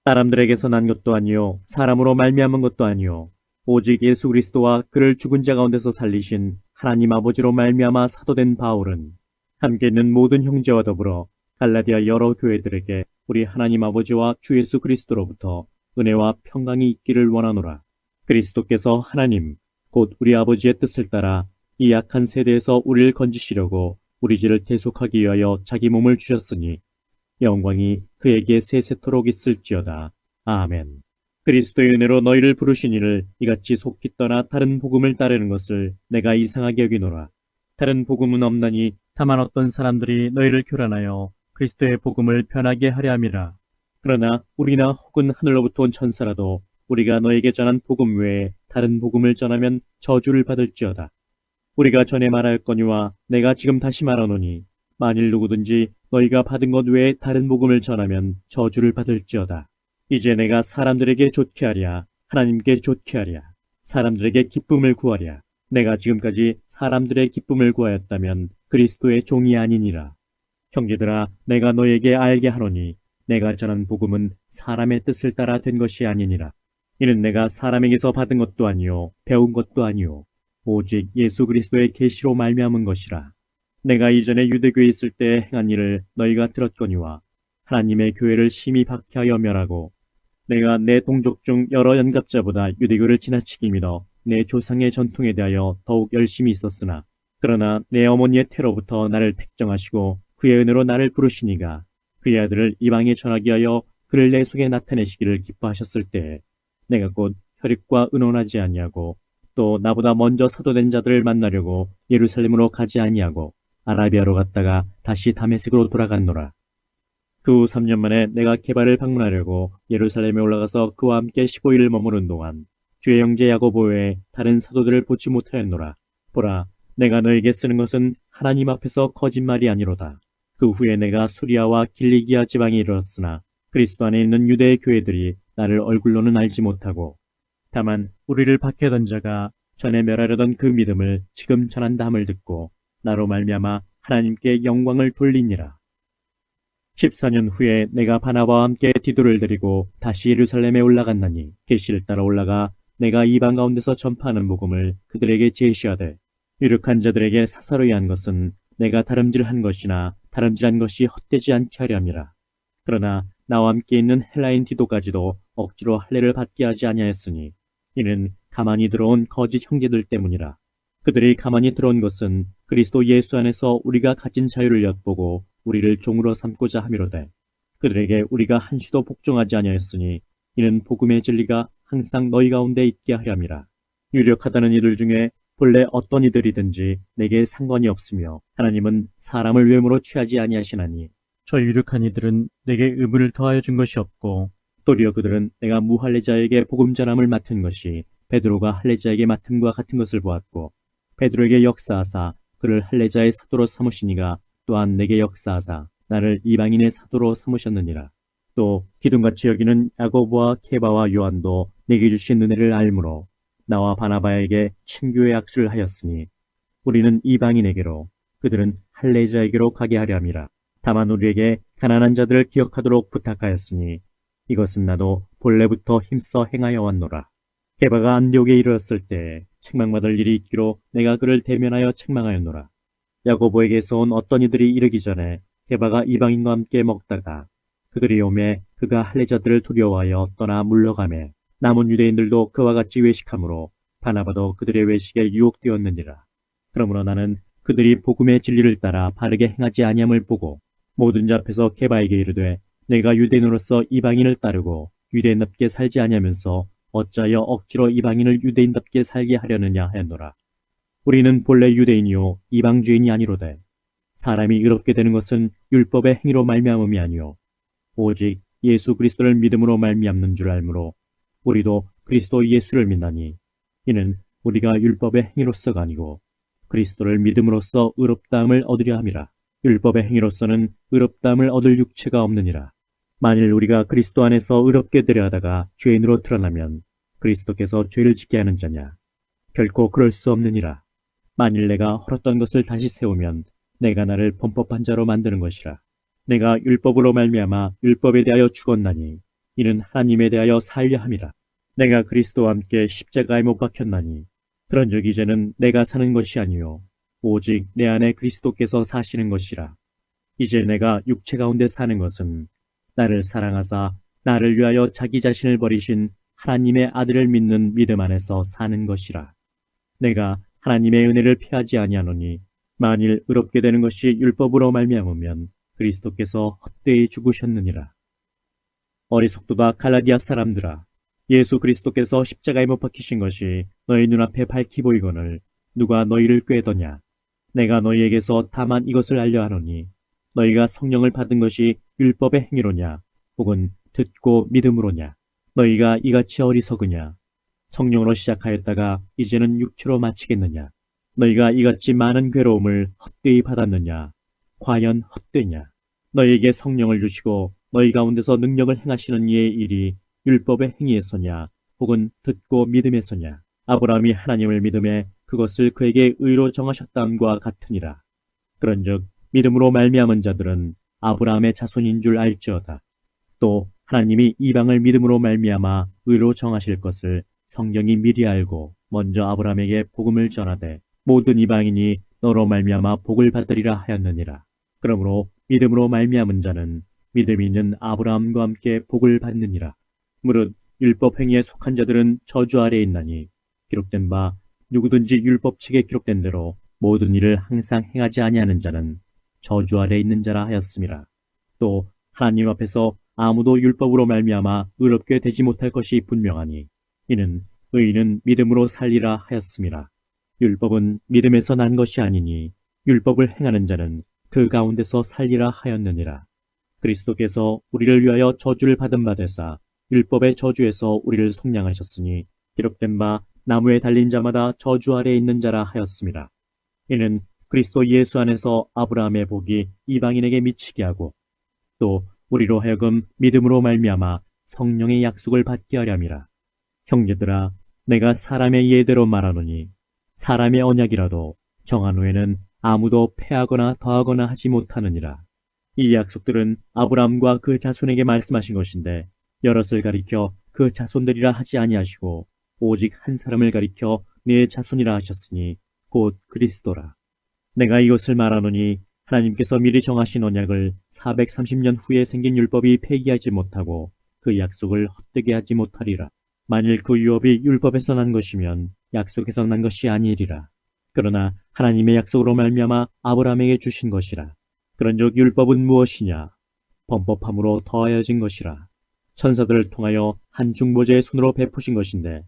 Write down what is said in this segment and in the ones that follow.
사람들에게서 난 것도 아니요 사람으로 말미암은 것도 아니요 오직 예수 그리스도와 그를 죽은 자 가운데서 살리신 하나님 아버지로 말미암아 사도된 바울은 함께 있는 모든 형제와 더불어 갈라디아 여러 교회들에게 우리 하나님 아버지와 주 예수 그리스도로부터 은혜와 평강이 있기를 원하노라. 그리스도께서 하나님 곧 우리 아버지의 뜻을 따라 이 악한 세대에서 우리를 건지시려고 우리 죄를 대속하기 위하여 자기 몸을 주셨으니 영광이 그에게 세세토록 있을지어다. 아멘. 그리스도의 은혜로 너희를 부르신 이를 이같이 속히 떠나 다른 복음을 따르는 것을 내가 이상하게 여기노라. 다른 복음은 없나니 다만 어떤 사람들이 너희를 교란하여 그리스도의 복음을 변하게 하려 함이라. 그러나 우리나 혹은 하늘로부터 온 천사라도 우리가 너에게 전한 복음 외에 다른 복음을 전하면 저주를 받을지어다. 우리가 전에 말하였거니와 내가 지금 다시 말하노니 만일 누구든지 너희가 받은 것 외에 다른 복음을 전하면 저주를 받을지어다. 이제 내가 사람들에게 좋게 하랴 하나님께 좋게 하랴 사람들에게 기쁨을 구하랴. 내가 지금까지 사람들의 기쁨을 구하였다면 그리스도의 종이 아니니라. 형제들아, 내가 너에게 알게 하노니 내가 전한 복음은 사람의 뜻을 따라 된 것이 아니니라. 이는 내가 사람에게서 받은 것도 아니요 배운 것도 아니요 오직 예수 그리스도의 계시로 말미암은 것이라. 내가 이전에 유대교에 있을 때 행한 일을 너희가 들었거니와 하나님의 교회를 심히 박해하여 멸하고 내가 내 동족 중 여러 연갑자보다 유대교를 지나치게 믿어 내 조상의 전통에 대하여 더욱 열심히 있었으나 그러나 내 어머니의 태로부터 나를 택정하시고 그의 은혜로 나를 부르시니가 그의 아들을 이방에 전하기 위하여 그를 내 속에 나타내시기를 기뻐하셨을 때에 내가 곧 혈육과 의논하지 아니하고 또 나보다 먼저 사도된 자들을 만나려고 예루살렘으로 가지 아니하고 아라비아로 갔다가 다시 다메섹으로 돌아갔노라. 그 후 3년 만에 내가 게바를 방문하려고 예루살렘에 올라가서 그와 함께 15일을 머무른 동안 주의 형제 야고보 외에 다른 사도들을 보지 못하였노라. 보라, 내가 너에게 쓰는 것은 하나님 앞에서 거짓말이 아니로다. 그 후에 내가 수리아와 길리기아 지방에 이르렀으나 그리스도 안에 있는 유대의 교회들이 나를 얼굴로는 알지 못하고 다만 우리를 박해하던 자가 전에 멸하려던 그 믿음을 지금 전한다 함을 듣고 나로 말미암아 하나님께 영광을 돌리니라. 14년 후에 내가 바나바와 함께 디도를 데리고 다시 예루살렘에 올라갔나니 계시를 따라 올라가 내가 이방 가운데서 전파하는 복음을 그들에게 제시하되 유력한 자들에게 사사로이 한 것은 내가 다름질한 것이나 다름질한 것이 헛되지 않게 하려 함이라. 그러나 나와 함께 있는 헬라인 디도까지도 억지로 할례를 받게 하지 아니하였으니 이는 가만히 들어온 거짓 형제들 때문이라. 그들이 가만히 들어온 것은 그리스도 예수 안에서 우리가 가진 자유를 엿보고 우리를 종으로 삼고자 함이로되 그들에게 우리가 한시도 복종하지 아니하였으니 이는 복음의 진리가 항상 너희 가운데 있게 하려 함이라. 유력하다는 이들 중에 본래 어떤 이들이든지 내게 상관이 없으며 하나님은 사람을 외모로 취하지 아니하시나니 저 유력한 이들은 내게 의무를 더하여 준 것이 없고 도리어 그들은 내가 무할례자에게 복음 전함을 맡은 것이 베드로가 할례자에게 맡음과 같은 것을 보았고 베드로에게 역사하사 그를 할례자의 사도로 삼으시니가 또한 내게 역사하사 나를 이방인의 사도로 삼으셨느니라. 또 기둥같이 여기는 야고보와 케바와 요한도 내게 주신 은혜를 알므로 나와 바나바에게 친교의 악수를 하였으니 우리는 이방인에게로 그들은 할례자에게로 가게 하려 함이라. 다만 우리에게 가난한 자들을 기억하도록 부탁하였으니 이것은 나도 본래부터 힘써 행하여 왔노라. 게바가 안디옥에 이르렀을 때 책망받을 일이 있기로 내가 그를 대면하여 책망하였노라. 야고보에게서 온 어떤 이들이 이르기 전에 게바가 이방인과 함께 먹다가 그들이 오매 그가 할례자들을 두려워하여 떠나 물러가매 남은 유대인들도 그와 같이 외식하므로 바나바도 그들의 외식에 유혹되었느니라. 그러므로 나는 그들이 복음의 진리를 따라 바르게 행하지 아니함을 보고 모든 자 앞에서 게바에게 이르되 내가 유대인으로서 이방인을 따르고 유대인답게 살지 아니하면서 어찌하여 억지로 이방인을 유대인답게 살게 하려느냐 하였노라. 우리는 본래 유대인이요 이방주인이 아니로되 사람이 의롭게 되는 것은 율법의 행위로 말미암음이 아니요 오직 예수 그리스도를 믿음으로 말미암는 줄 알므로 우리도 그리스도 예수를 믿나니 이는 우리가 율법의 행위로서가 아니고 그리스도를 믿음으로써 의롭다함을 얻으려 함이라. 율법의 행위로서는 의롭다함을 얻을 육체가 없느니라. 만일 우리가 그리스도 안에서 의롭게 되려 하다가 죄인으로 드러나면 그리스도께서 죄를 짓게 하는 자냐? 결코 그럴 수 없느니라. 만일 내가 헐었던 것을 다시 세우면 내가 나를 범법한 자로 만드는 것이라. 내가 율법으로 말미암아 율법에 대하여 죽었나니 이는 하나님에 대하여 살려 함이라. 내가 그리스도와 함께 십자가에 못 박혔나니 그런즉 이제는 내가 사는 것이 아니요 오직 내 안에 그리스도께서 사시는 것이라. 이제 내가 육체 가운데 사는 것은 나를 사랑하사 나를 위하여 자기 자신을 버리신 하나님의 아들을 믿는 믿음 안에서 사는 것이라. 내가 하나님의 은혜를 피하지 아니하노니 만일 의롭게 되는 것이 율법으로 말미암으면 그리스도께서 헛되이 죽으셨느니라. 어리석도다 갈라디아 사람들아, 예수 그리스도께서 십자가에 못 박히신 것이 너희 눈앞에 밝히 보이거늘 누가 너희를 꾀더냐. 내가 너희에게서 다만 이것을 알려 하노니 너희가 성령을 받은 것이 율법의 행위로냐 혹은 듣고 믿음으로냐. 너희가 이같이 어리석으냐. 성령으로 시작하였다가 이제는 육체로 마치겠느냐. 너희가 이같이 많은 괴로움을 헛되이 받았느냐. 과연 헛되냐. 너희에게 성령을 주시고 너희 가운데서 능력을 행하시는 이의 일이 율법의 행위에서냐 혹은 듣고 믿음에서냐. 아브라함이 하나님을 믿음에 그것을 그에게 의로 정하셨다함과 같으니라. 그런즉 믿음으로 말미암은 자들은 아브라함의 자손인 줄 알지어다. 또 하나님이 이방을 믿음으로 말미암아 의로 정하실 것을 성경이 미리 알고 먼저 아브라함에게 복음을 전하되 모든 이방인이 너로 말미암아 복을 받으리라 하였느니라. 그러므로 믿음으로 말미암은 자는 믿음이 있는 아브라함과 함께 복을 받느니라. 무릇 율법 행위에 속한 자들은 저주 아래에 있나니 기록된 바 누구든지 율법책에 기록된 대로 모든 일을 항상 행하지 아니하는 자는 저주 아래에 있는 자라 하였음이라. 또 하나님 앞에서 아무도 율법으로 말미암아 의롭게 되지 못할 것이 분명하니 이는 의인은 믿음으로 살리라 하였음이라. 율법은 믿음에서 난 것이 아니니 율법을 행하는 자는 그 가운데서 살리라 하였느니라. 그리스도께서 우리를 위하여 저주를 받은 바 되사 율법의 저주에서 우리를 속량하셨으니 기록된 바 나무에 달린 자마다 저주 아래에 있는 자라 하였음이라. 이는 그리스도 예수 안에서 아브라함의 복이 이방인에게 미치게 하고 또 우리로 하여금 믿음으로 말미암아 성령의 약속을 받게 하려 함이라. 형제들아, 내가 사람의 예대로 말하노니 사람의 언약이라도 정한 후에는 아무도 패하거나 더하거나 하지 못하느니라. 이 약속들은 아브라함과 그 자손에게 말씀하신 것인데 여럿을 가리켜 그 자손들이라 하지 아니하시고 오직 한 사람을 가리켜 네 자손이라 하셨으니 곧 그리스도라. 내가 이것을 말하노니 하나님께서 미리 정하신 언약을 430년 후에 생긴 율법이 폐기하지 못하고 그 약속을 헛되게 하지 못하리라. 만일 그 유업이 율법에서 난 것이면 약속에서 난 것이 아니리라. 그러나 하나님의 약속으로 말미암아 아브라함에게 주신 것이라. 그런즉 율법은 무엇이냐? 범법함으로 더하여진 것이라. 천사들을 통하여 한 중보자의 손으로 베푸신 것인데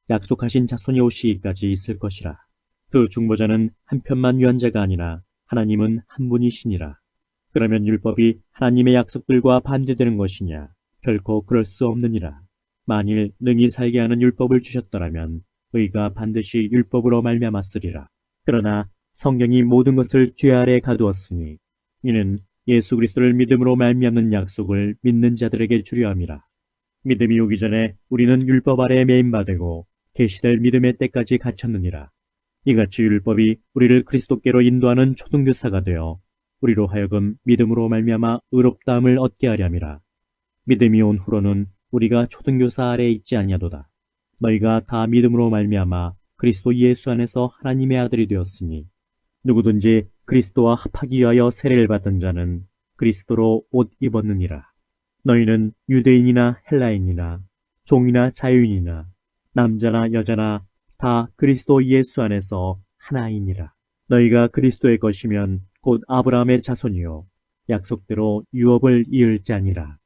약속하신 자손이 오시기까지 있을 것이라. 그 중보자는 한편만 위한 자가 아니라 하나님은 한 분이시니라. 그러면 율법이 하나님의 약속들과 반대되는 것이냐? 결코 그럴 수 없느니라. 만일 능히 살게 하는 율법을 주셨더라면 의가 반드시 율법으로 말미암았으리라. 그러나 성경이 모든 것을 죄 아래에 가두었으니 이는 예수 그리스도를 믿음으로 말미암는 약속을 믿는 자들에게 주려 함이라. 믿음이 오기 전에 우리는 율법 아래에 매인 바 되고 계시될 믿음의 때까지 갇혔느니라. 이같이 율법이 우리를 그리스도께로 인도하는 초등교사가 되어 우리로 하여금 믿음으로 말미암아 의롭다함을 얻게 하려 함이라. 믿음이 온 후로는 우리가 초등교사 아래에 있지 아니하도다. 너희가 다 믿음으로 말미암아 그리스도 예수 안에서 하나님의 아들이 되었으니 누구든지 그리스도와 합하기 위하여 세례를 받은 자는 그리스도로 옷 입었느니라. 너희는 유대인이나 헬라인이나 종이나 자유인이나 남자나 여자나 다 그리스도 예수 안에서 하나이니라. 너희가 그리스도의 것이면 곧 아브라함의 자손이요 약속대로 유업을 이을 자니라.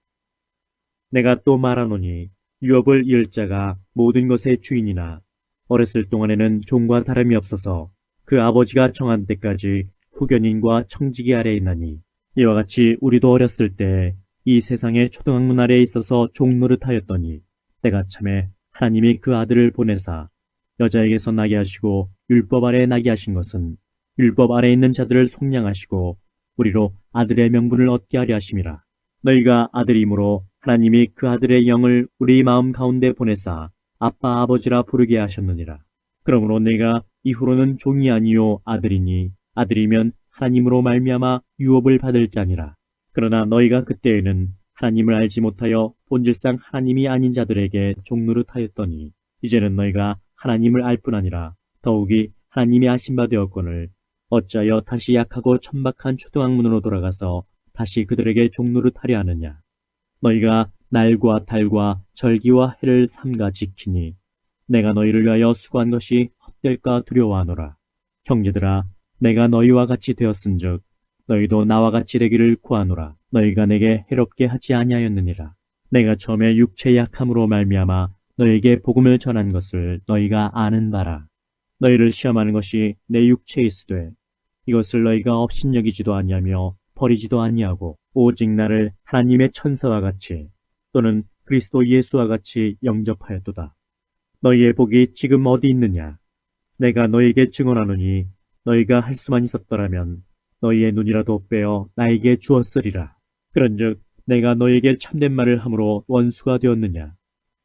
내가 또 말하노니 유업을 이을 자가 모든 것의 주인이나 어렸을 동안에는 종과 다름이 없어서 그 아버지가 정한 때까지 후견인과 청지기 아래에 있나니 이와 같이 우리도 어렸을 때 이 세상의 초등학문 아래에 있어서 종 노릇하였더니 때가 참에 하나님이 그 아들을 보내사 여자에게서 나게 하시고 율법 아래에 나게 하신 것은 율법 아래에 있는 자들을 속량하시고 우리로 아들의 명분을 얻게 하려 하심이라. 너희가 아들이므로 하나님이 그 아들의 영을 우리 마음 가운데 보내사 아빠 아버지라 부르게 하셨느니라. 그러므로 내가 이후로는 종이 아니요 아들이니 아들이면 하나님으로 말미암아 유업을 받을 자니라. 그러나 너희가 그때에는 하나님을 알지 못하여 본질상 하나님이 아닌 자들에게 종노릇하였더니 이제는 너희가 하나님을 알 뿐 아니라 더욱이 하나님이 아신 바 되었거늘 어찌하여 다시 약하고 천박한 초등학문으로 돌아가서 다시 그들에게 종노릇하려 하느냐. 너희가 날과 달과 절기와 해를 삼가 지키니 내가 너희를 위하여 수고한 것이 헛될까 두려워하노라. 형제들아, 내가 너희와 같이 되었은즉 너희도 나와 같이 되기를 구하노라. 너희가 내게 해롭게 하지 아니하였느니라. 내가 처음에 육체의 약함으로 말미암아 너희에게 복음을 전한 것을 너희가 아는 바라. 너희를 시험하는 것이 내 육체에 있으되 이것을 너희가 업신여기지도 아니하며 버리지도 아니하고 오직 나를 하나님의 천사와 같이 또는 그리스도 예수와 같이 영접하였도다. 너희의 복이 지금 어디 있느냐? 내가 너희에게 증언하노니 너희가 할 수만 있었더라면 너희의 눈이라도 빼어 나에게 주었으리라. 그런즉 내가 너희에게 참된 말을 함으로 원수가 되었느냐?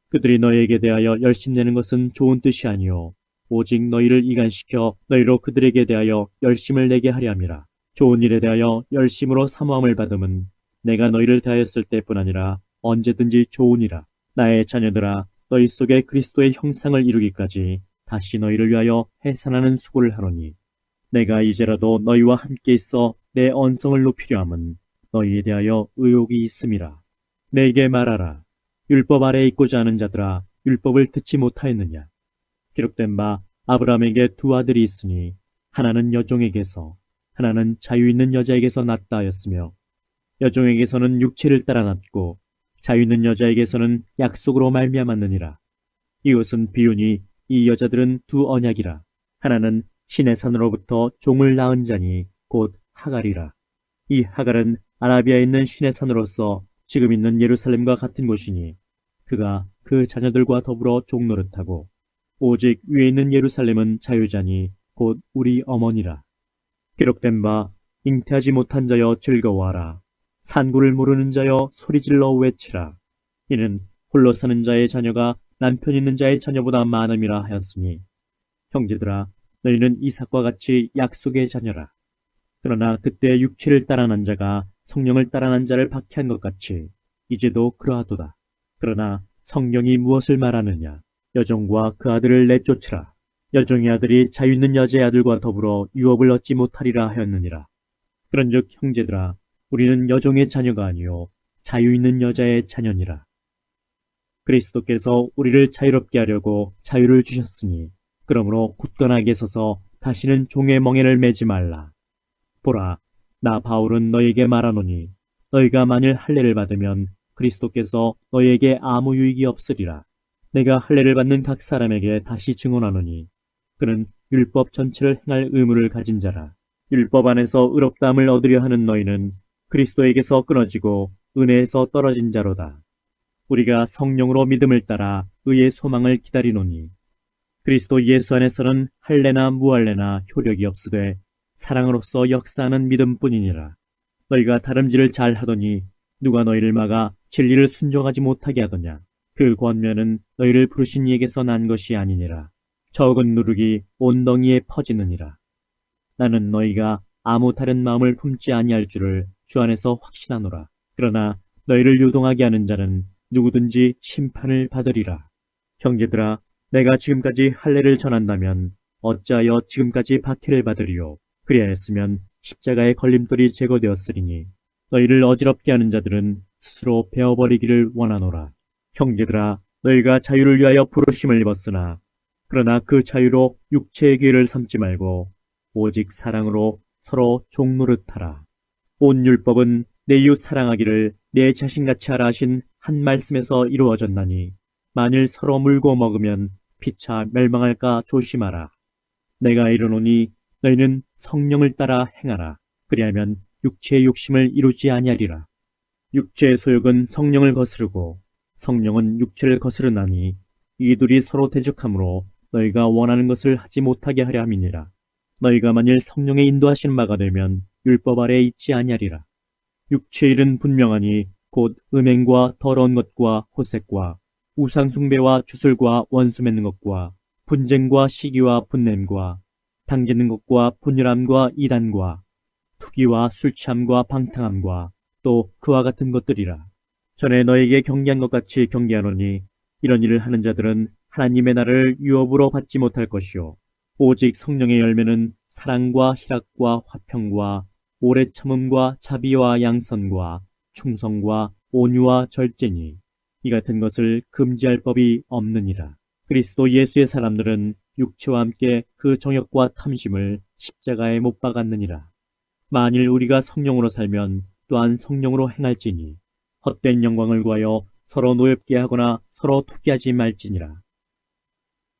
그들이 너희에게 대하여 열심내는 것은 좋은 뜻이 아니오 오직 너희를 이간시켜 너희로 그들에게 대하여 열심을 내게 하려 함이라. 좋은 일에 대하여 열심으로 사모함을 받음은 내가 너희를 대하였을 때뿐 아니라 언제든지 좋으니라. 나의 자녀들아, 너희 속에 그리스도의 형상을 이루기까지 다시 너희를 위하여 해산하는 수고를 하노니 내가 이제라도 너희와 함께 있어 내 언성을 높이려 함은 너희에 대하여 의욕이 있음이라. 내게 말하라. 율법 아래에 있고자 하는 자들아, 율법을 듣지 못하였느냐? 기록된 바 아브라함에게 두 아들이 있으니 하나는 여종에게서 하나는 자유 있는 여자에게서 났다 하였으며 여종에게서는 육체를 따라 났고 자유 있는 여자에게서는 약속으로 말미암았느니라. 이것은 비유니 이 여자들은 두 언약이라. 하나는 신의 산으로부터 종을 낳은 자니 곧 하갈이라. 이 하갈은 아라비아에 있는 신의 산으로서 지금 있는 예루살렘과 같은 곳이니 그가 그 자녀들과 더불어 종노릇하고 오직 위에 있는 예루살렘은 자유자니 곧 우리 어머니라. 기록된 바 잉태하지 못한 자여 즐거워하라. 산구를 모르는 자여 소리질러 외치라. 이는 홀로 사는 자의 자녀가 남편 있는 자의 자녀보다 많음이라 하였으니 형제들아, 너희는 이삭과 같이 약속의 자녀라. 그러나 그때 육체를 따라 난 자가 성령을 따라 난 자를 박해한 것 같이 이제도 그러하도다. 그러나 성령이 무엇을 말하느냐? 여종과 그 아들을 내쫓으라. 여종의 아들이 자유 있는 여자의 아들과 더불어 유업을 얻지 못하리라 하였느니라. 그런즉 형제들아, 우리는 여종의 자녀가 아니요 자유 있는 여자의 자녀니라. 그리스도께서 우리를 자유롭게 하려고 자유를 주셨으니 그러므로 굳건하게 서서 다시는 종의 멍에를 매지 말라. 보라, 나 바울은 너희에게 말하노니 너희가 만일 할례를 받으면 그리스도께서 너희에게 아무 유익이 없으리라. 내가 할례를 받는 각 사람에게 다시 증언하노니 그는 율법 전체를 행할 의무를 가진 자라. 율법 안에서 의롭다함을 얻으려 하는 너희는 그리스도에게서 끊어지고 은혜에서 떨어진 자로다. 우리가 성령으로 믿음을 따라 의의 소망을 기다리노니 그리스도 예수 안에서는 할례나 무할례나 효력이 없으되 사랑으로서 역사하는 믿음뿐이니라. 너희가 다름질을 잘 하더니 누가 너희를 막아 진리를 순종하지 못하게 하더냐? 그 권면은 너희를 부르신 이에게서 난 것이 아니니라. 적은 누룩이 온 덩이에 퍼지느니라. 나는 너희가 아무 다른 마음을 품지 아니할 줄을 주 안에서 확신하노라. 그러나 너희를 유동하게 하는 자는 누구든지 심판을 받으리라. 형제들아, 내가 지금까지 할례를 전한다면 어찌하여 지금까지 박해를 받으리요? 그리하였으면 십자가의 걸림돌이 제거되었으리니 너희를 어지럽게 하는 자들은 스스로 베어버리기를 원하노라. 형제들아, 너희가 자유를 위하여 부르심을 입었으나 그러나 그 자유로 육체의 기회를 삼지 말고 오직 사랑으로 서로 종노릇하라. 온 율법은 내 이웃 사랑하기를 내 자신같이 하라 하신 한 말씀에서 이루어졌나니 만일 서로 물고 먹으면 피차 멸망할까 조심하라. 내가 이르노니 너희는 성령을 따라 행하라. 그리하면 육체의 욕심을 이루지 아니하리라. 육체의 소욕은 성령을 거스르고 성령은 육체를 거스르나니 이 둘이 서로 대적하므로 너희가 원하는 것을 하지 못하게 하려 함이니라. 너희가 만일 성령의 인도하시는 바가 되면 율법 아래에 있지 아니하리라. 육체의 일은 분명하니 곧 음행과 더러운 것과 호색과 우상숭배와 주술과 원수 맺는 것과 분쟁과 시기와 분냄과 당짓는 것과 분열함과 이단과 투기와 술취함과 방탕함과 또 그와 같은 것들이라. 전에 너에게 경계한 것 같이 경계하노니 이런 일을 하는 자들은 하나님의 나라를 유업으로 받지 못할 것이요 오직 성령의 열매는 사랑과 희락과 화평과 오래 참음과 자비와 양선과 충성과 온유와 절제니 이 같은 것을 금지할 법이 없느니라. 그리스도 예수의 사람들은 육체와 함께 그 정욕과 탐심을 십자가에 못 박았느니라. 만일 우리가 성령으로 살면 또한 성령으로 행할지니 헛된 영광을 구하여 서로 노엽게 하거나 서로 투기하지 말지니라.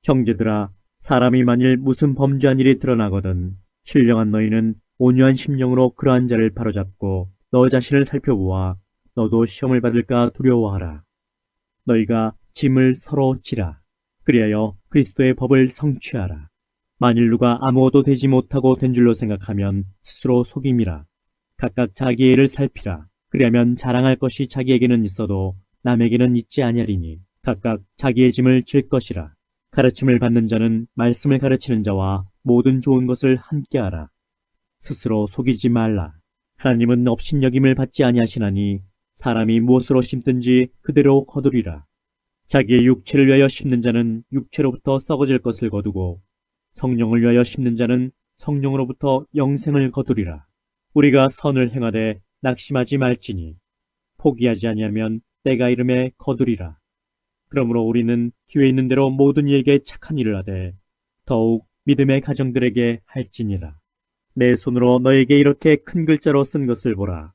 형제들아, 사람이 만일 무슨 범죄한 일이 드러나거든 신령한 너희는 온유한 심령으로 그러한 자를 바로잡고 너 자신을 살펴보아 너도 시험을 받을까 두려워하라. 너희가 짐을 서로 지라. 그리하여 그리스도의 법을 성취하라. 만일 누가 아무것도 되지 못하고 된 줄로 생각하면 스스로 속임이라. 각각 자기의 일을 살피라. 그리하면 자랑할 것이 자기에게는 있어도 남에게는 있지 아니하리니 각각 자기의 짐을 질 것이라. 가르침을 받는 자는 말씀을 가르치는 자와 모든 좋은 것을 함께하라. 스스로 속이지 말라. 하나님은 업신여김을 받지 아니하시나니 사람이 무엇으로 심든지 그대로 거두리라. 자기의 육체를 위하여 심는 자는 육체로부터 썩어질 것을 거두고 성령을 위하여 심는 자는 성령으로부터 영생을 거두리라. 우리가 선을 행하되 낙심하지 말지니 포기하지 아니하면 때가 이름에 거두리라. 그러므로 우리는 기회 있는 대로 모든 이에게 착한 일을 하되 더욱 믿음의 가정들에게 할지니라. 내 손으로 너에게 이렇게 큰 글자로 쓴 것을 보라.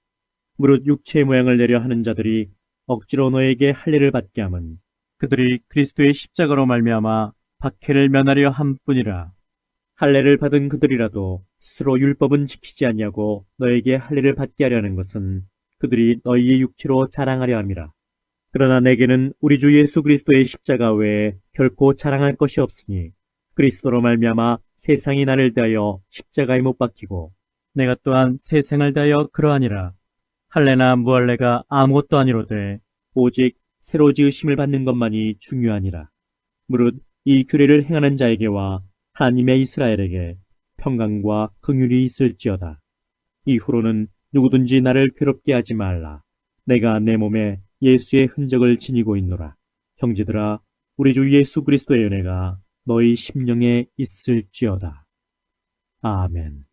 무릇 육체의 모양을 내려 하는 자들이 억지로 너에게 할례를 받게 함은 그들이 그리스도의 십자가로 말미암아 박해를 면하려 함뿐이라. 할례를 받은 그들이라도 스스로 율법은 지키지 아니하고 너에게 할례를 받게 하려는 것은 그들이 너희의 육체로 자랑하려 함이라. 그러나 내게는 우리 주 예수 그리스도의 십자가 외에 결코 자랑할 것이 없으니 그리스도로 말미암아 세상이 나를 대하여 십자가에 못 박히고 내가 또한 세상을 대하여 그러하니라. 할례나 무할례가 아무것도 아니로되 오직 새로 지으심을 받는 것만이 중요하니라. 무릇 이 규례를 행하는 자에게와 하나님의 이스라엘에게 평강과 긍휼이 있을지어다. 이후로는 누구든지 나를 괴롭게 하지 말라. 내가 내 몸에 예수의 흔적을 지니고 있노라. 형제들아, 우리 주 예수 그리스도의 은혜가 너희 심령에 있을지어다. 아멘.